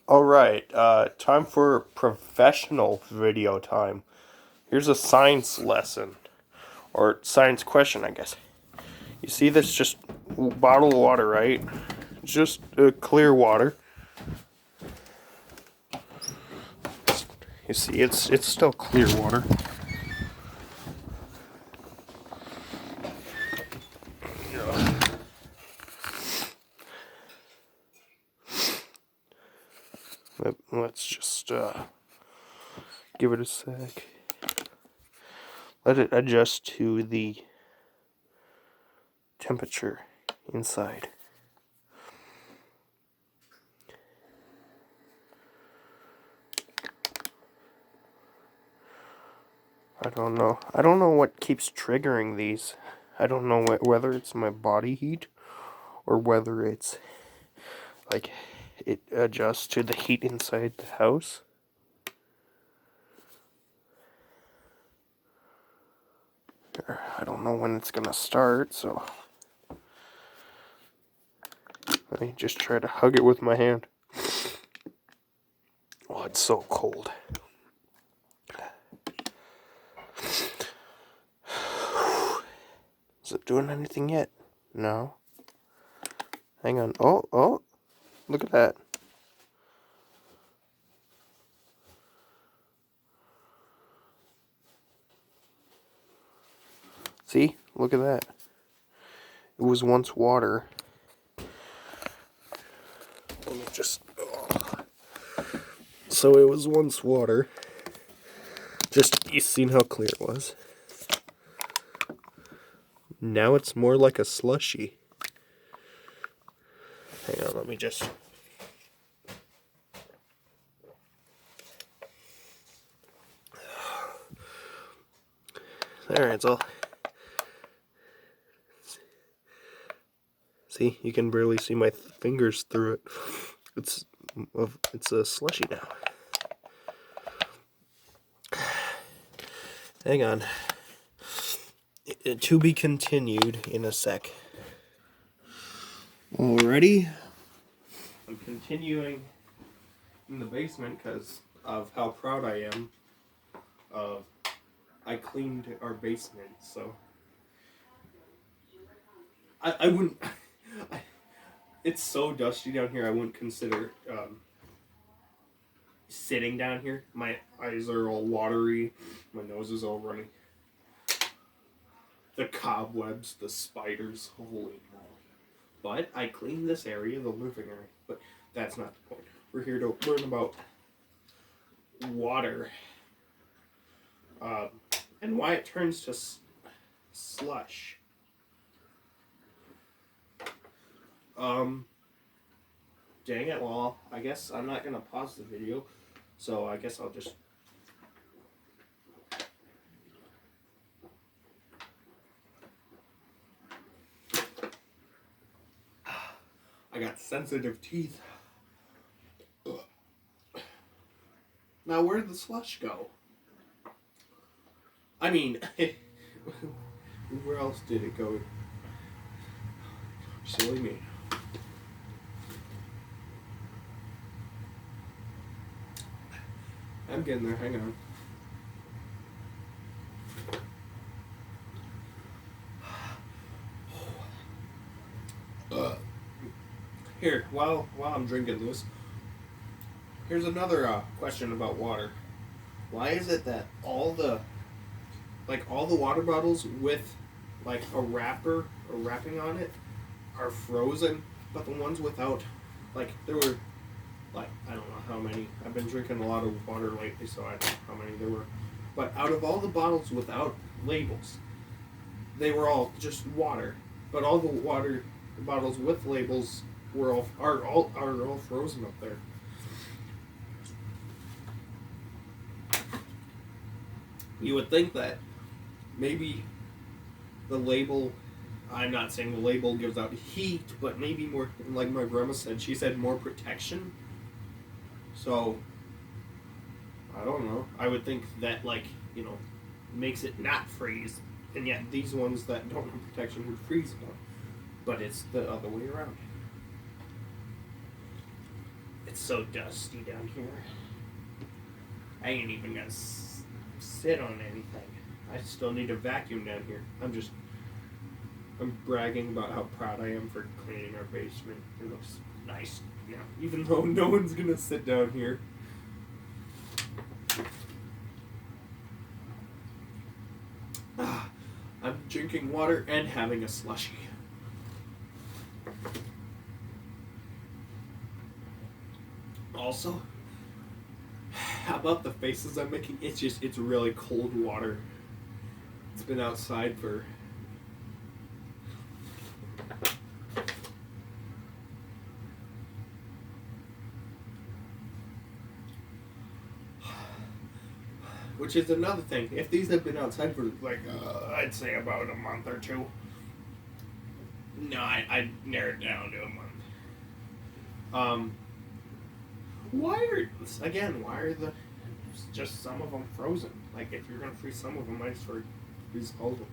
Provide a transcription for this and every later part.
Alright, time for professional video time. Here's a science lesson. Or science question, I guess. You see this just bottle of water, right? Just clear water. You see, it's still clear water. Let's just give it a sec. Let it adjust to the temperature inside. I don't know. I don't know what keeps triggering these. I don't know whether it's my body heat or whether it's like it adjusts to the heat inside the house. I don't know when it's gonna start, so let me just try to hug it with my hand. Oh, it's so cold. Is it doing anything yet? No. Hang on. Oh, look at that. See? Look at that. It was once water. Let me just... So it was once water. Just, you seen how clear it was? Now it's more like a slushy. Hang on, let me just... There, it's all... See, you can barely see my fingers through it. It's a slushy now. Hang on. To be continued in a sec. Alrighty. I'm continuing in the basement because of how proud I am of I cleaned our basement, so I wouldn't it's so dusty down here I wouldn't consider sitting down here. My eyes are all watery, my nose is all running. The cobwebs, the spiders, holy moly. But I cleaned this area, the living area, but that's not the point. We're here to learn about water and why it turns to slush. Dang it, well, I guess I'm not gonna pause the video, so I guess I'll just... I got sensitive teeth. Now, where'd the slush go? I mean, where else did it go? Silly me. I'm getting there, hang on. Here, while I'm drinking this, here's another question about water. Why is it that all the water bottles with like a wrapper or wrapping on it are frozen, but the ones without, like, there were like, I don't know how many. I've been drinking a lot of water lately, so I don't know how many there were. But out of all the bottles without labels, they were all just water. But all the water bottles with labels are all frozen up there. You would think that maybe the label, I'm not saying the label gives out heat, but maybe more, like my grandma said, she said more protection. So, I don't know. I would think that, like, makes it not freeze. And yet these ones that don't have protection would freeze more. But it's the other way around. It's so dusty down here. I ain't even gonna sit on anything. I still need a vacuum down here. I'm bragging about how proud I am for cleaning our basement. It looks nice now, even though no one's gonna sit down here. I'm drinking water and having a slushie. Also, how about the faces I'm making? It's really cold water. It's been outside for which is another thing. If these have been outside for like I'd say about a month or two. No, I narrowed it down to a month. Why are the just some of them frozen? Like, if you're gonna freeze some of them, I just freeze all of them.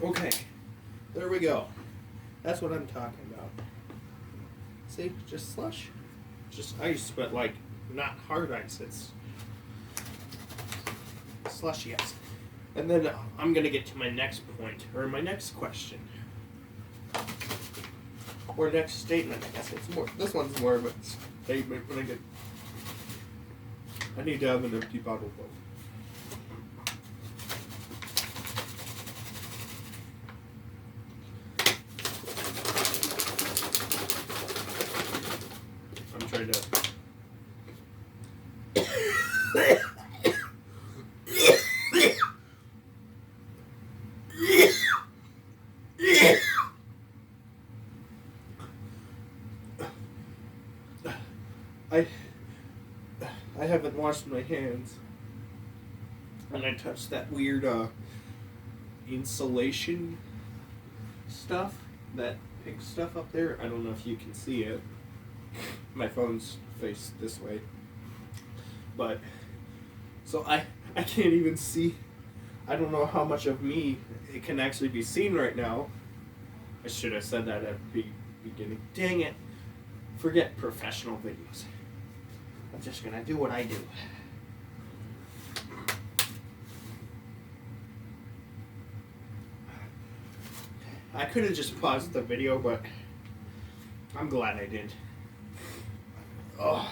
Okay, there we go. That's what I'm talking about. See, just slush. Just ice, but like not hard ice. It's slushy ice. And then I'm gonna get to my next point, or my next question, or next statement. I guess it's more. This one's more of a statement. I need to have an empty bottle though. I'm trying to. I haven't washed my hands, and I touched that weird insulation stuff, that pink stuff up there. I don't know if you can see it. My phone's faced this way, but so I can't even see. I don't know how much of me it can actually be seen right now. I should have said that at the beginning. Dang it. Forget professional videos. I'm just gonna do what I do. I could have just paused the video, but I'm glad I did. Oh.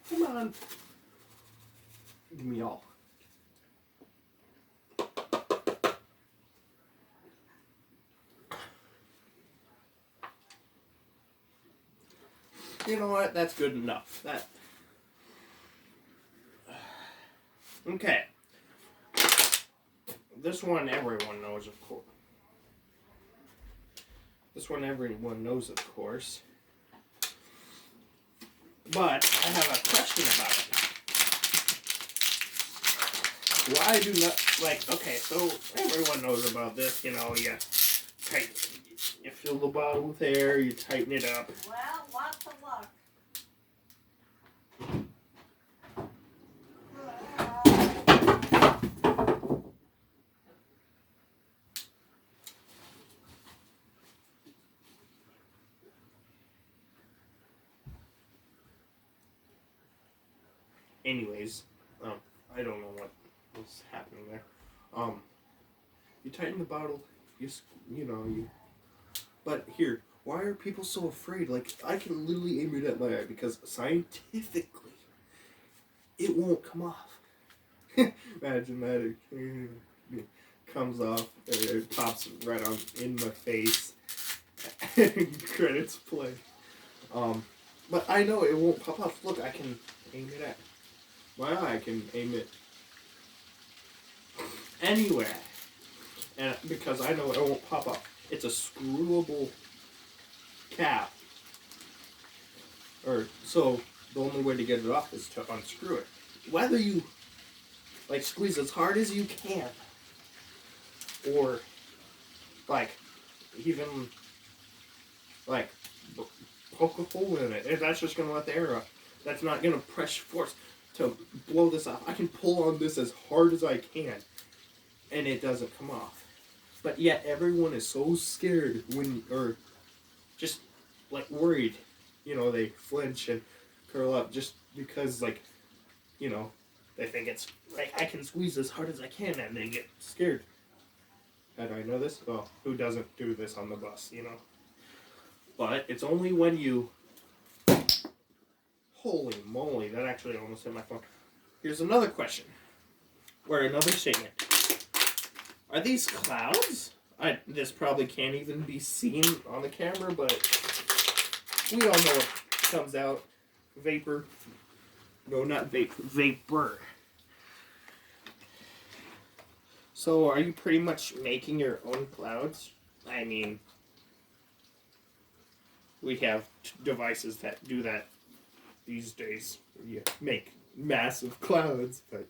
Come on. Give me all. You know what? That's good enough. Okay. This one everyone knows, of course. But I have a question about it. Why do not, okay, so everyone knows about this, you fill the bottle with air, you tighten it up. Well, lots of luck. Anyways, I don't know what was happening there. You tighten the bottle, but here, why are people so afraid? Like, I can literally aim it at my eye because scientifically, it won't come off. Imagine that it comes off, it pops right on in my face. Credits play. But I know it won't pop off. Look, I can aim it at my eye. I can aim it anywhere. and because I know it won't pop up. It's a screwable cap, or so the only way to get it off is to unscrew it. Whether you like squeeze as hard as you can, or like even like poke a hole in it, and that's just gonna let the air out. That's not gonna press force to blow this off. I can pull on this as hard as I can, and it doesn't come off. But yet everyone is so scared or just like worried. They flinch and curl up just because they think it's like I can squeeze as hard as I can, and they get scared. How do I know this? Well, who doesn't do this on the bus, But it's only when you... Holy moly, that actually almost hit my phone. Here's another question. Or another statement. Are these clouds? This probably can't even be seen on the camera, but we all know what comes out. Vapor. No, not vape. Vapor. So, are you pretty much making your own clouds? I mean, we have devices that do that these days. You make massive clouds, but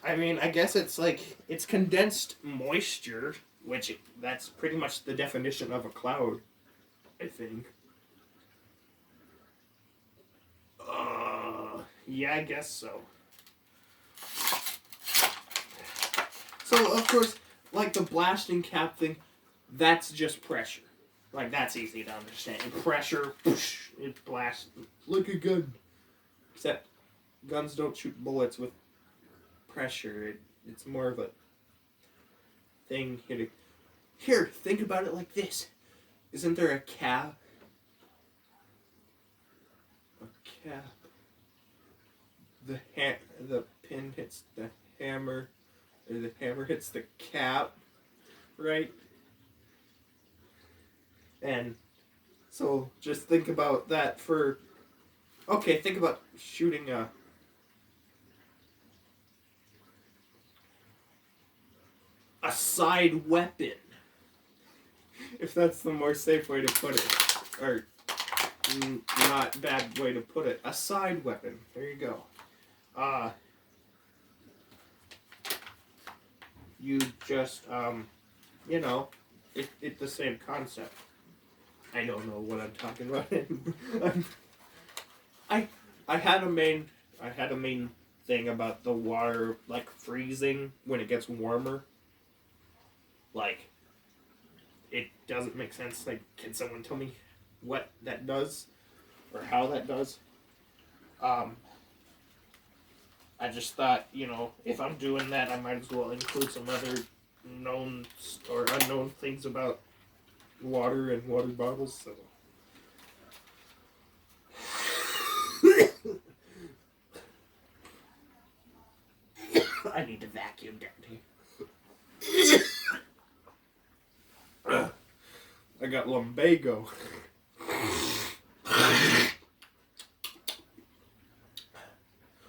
I mean, I guess it's condensed moisture, which that's pretty much the definition of a cloud, I think. Yeah, I guess so. So, of course, like the blasting cap thing, that's just pressure. Like, that's easy to understand. Pressure, whoosh, it blasts like a gun. Except, guns don't shoot bullets with pressure. It's more of a thing hitting. Here, think about it like this. Isn't there a cap? A cap. The pin hits the hammer. Or the hammer hits the cap. Right? And so just think about that for... Okay, think about shooting a side weapon. If that's the more safe way to put it. Or not bad way to put it. A side weapon. There you go. You just, it's the same concept. I don't know what I'm talking about. I had a main thing about the water like freezing when it gets warmer. Like, it doesn't make sense. Like, can someone tell me what that does or how that does? I just thought, if I'm doing that, I might as well include some other known or unknown things about water and water bottles. So I need to vacuum down here. I got lumbago.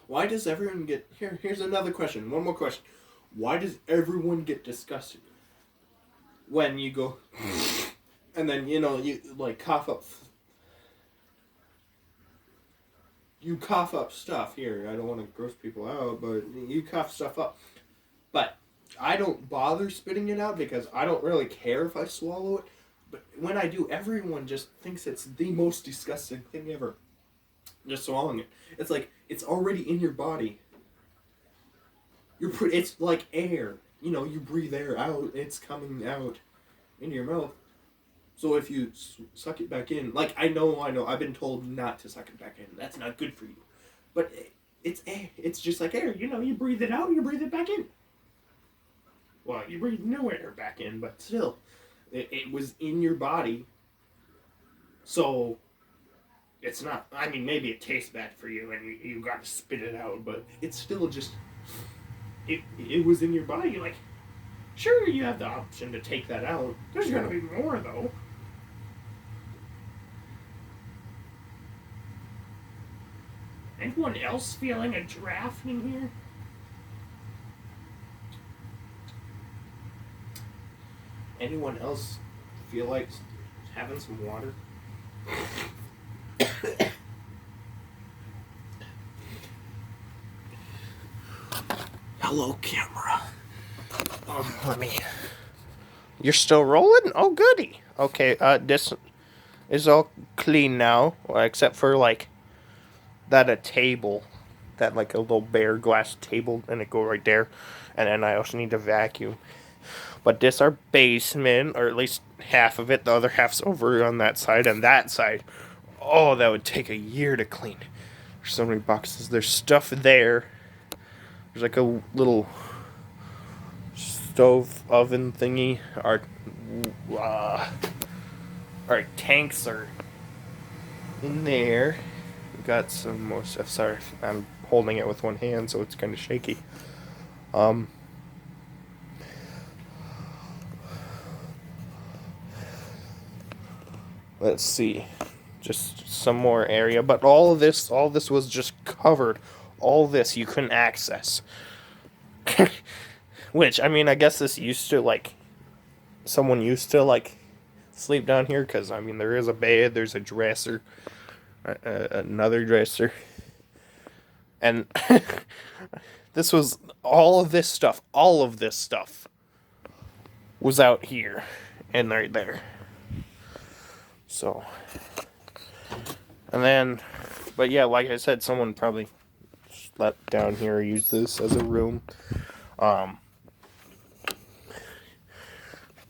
Why does everyone get... Here's another question. One more question. Why does everyone get disgusted when you go... and then, you, like, cough up... You cough up stuff. Here, I don't want to gross people out, but you cough stuff up. But I don't bother spitting it out because I don't really care if I swallow it. But when I do, everyone just thinks it's the most disgusting thing ever. Just swallowing it. It's like, it's already in your body. It's like air. You breathe air out, it's coming out into your mouth. So if you suck it back in, like, I know, I've been told not to suck it back in. That's not good for you. But it's air. It's just like air. You breathe it out, you breathe it back in. Well, you breathe no air back in, but still. It was in your body. So... It's not, I mean, maybe it tastes bad for you and you got to spit it out, but it's still just, it was in your body. Like, sure, you have the option to take that out. There's going to be more, though. Anyone else feeling a draft in here? anyone else feel like having some water? Hello, camera. Let me. You're still rolling? Oh, goody. Okay, this is all clean now, except for like that a table, that like a little bare glass table, and it go right there, and then I also need to vacuum. But this our basement, or at least half of it. The other half's over on that side, and that side. Oh, that would take a year to clean. There's so many boxes. There's stuff there. There's like a little stove oven thingy. Our tanks are in there. We got some more stuff. Sorry, I'm holding it with one hand, so it's kind of shaky. Let's see, just some more area, but all this was just covered. All this you couldn't access. Which, I mean, I guess this used to, like, someone used to, like, sleep down here, because, I mean, there is a bed, there's a dresser, another dresser, and all of this stuff was out here, and right there. So, and then, but yeah, like I said, someone probably slept down here, use this as a room,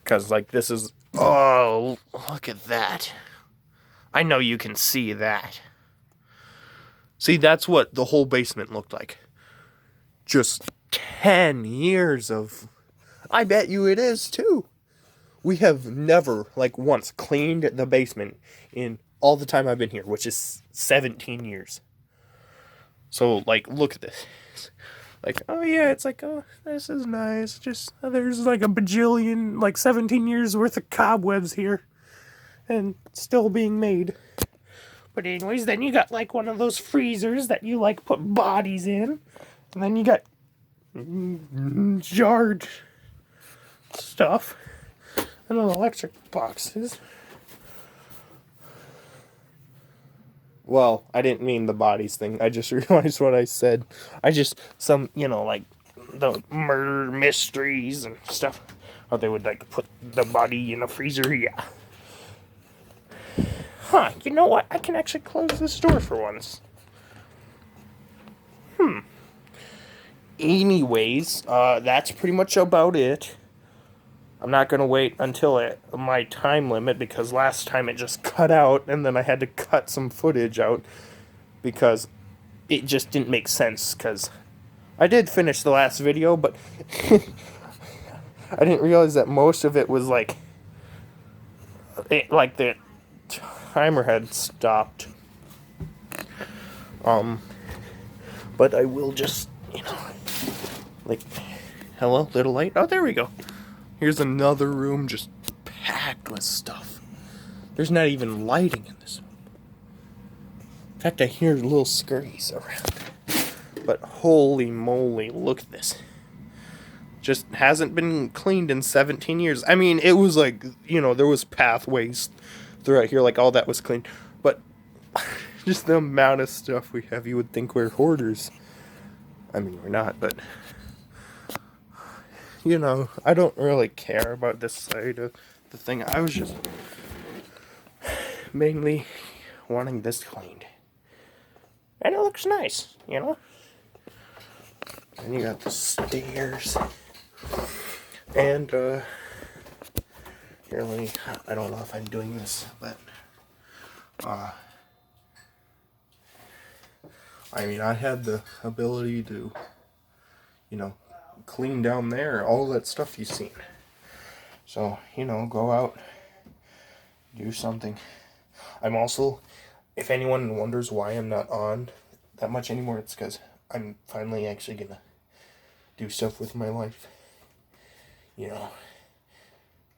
because, like, this is, oh, look at that. I know you can see that. See, that's what the whole basement looked like. Just 10 years of, I bet you it is, too. We have never, like, once cleaned the basement in all the time I've been here, which is 17 years. So, like, look at this. Like, oh yeah, it's like, oh, this is nice. Just, there's like a bajillion, like 17 years worth of cobwebs here. And still being made. But anyways, then you got like one of those freezers that you like put bodies in. And then you got jarred stuff. And then electric boxes. Well, I didn't mean the bodies thing. I just realized what I said. Some, like, the murder mysteries and stuff. Or they would, like, put the body in a freezer, yeah. Huh, you know what? I can actually close this door for once. Anyways, that's pretty much about it. I'm not going to wait until my time limit, because last time it just cut out, and then I had to cut some footage out because it just didn't make sense, because I did finish the last video, but I didn't realize that most of it was like the timer had stopped. But I will just, like, hello, little light? Oh, there we go. Here's another room just packed with stuff. There's not even lighting in this room. In fact, I hear little scurries around. But holy moly, look at this. Just hasn't been cleaned in 17 years. I mean, it was like, there was pathways throughout here, like all that was cleaned. But just the amount of stuff we have, you would think we're hoarders. I mean, we're not, but I don't really care about this side of the thing. I was just mainly wanting this cleaned. And it looks nice, And you got the stairs. And, here, I don't know if I'm doing this, but, I mean, I had the ability to, clean down there, all that stuff you've seen. So, go out, do something. I'm also, if anyone wonders why I'm not on that much anymore, it's because I'm finally actually gonna do stuff with my life.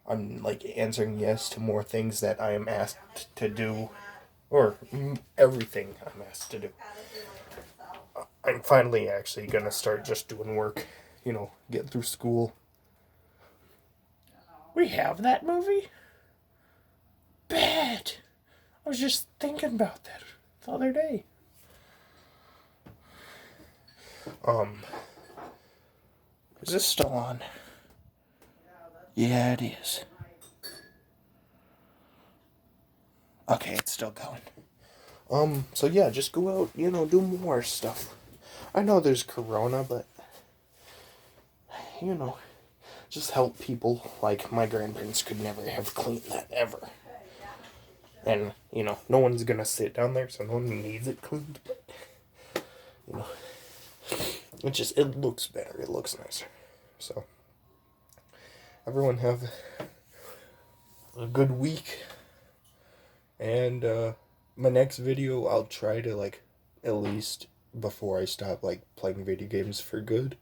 I'm, like, answering yes to more things that I am asked to do, or everything I'm asked to do. I'm finally actually gonna start just doing work, getting through school. We have that movie? Bad. I was just thinking about that the other day. Is this still on? Yeah, it is. Okay, it's still going. So yeah, just go out, do more stuff. I know there's corona, but, just help people. Like, my grandparents could never have cleaned that, ever. And, no one's gonna sit down there, so no one needs it cleaned, but, it looks better, it looks nicer. So, everyone have a good week, and, my next video, I'll try to, at least, before I stop, playing video games for good,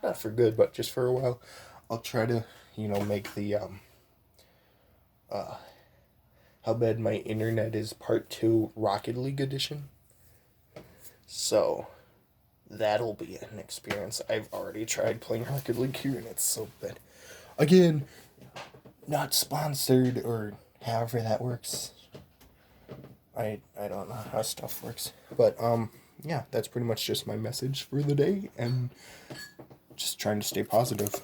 not for good, but just for a while, I'll try to, make the, How Bad My Internet Is Part 2 Rocket League Edition. So, that'll be an experience. I've already tried playing Rocket League here, and it's so bad. Again, not sponsored, or however that works. I don't know how stuff works. But, yeah, that's pretty much just my message for the day, and just trying to stay positive.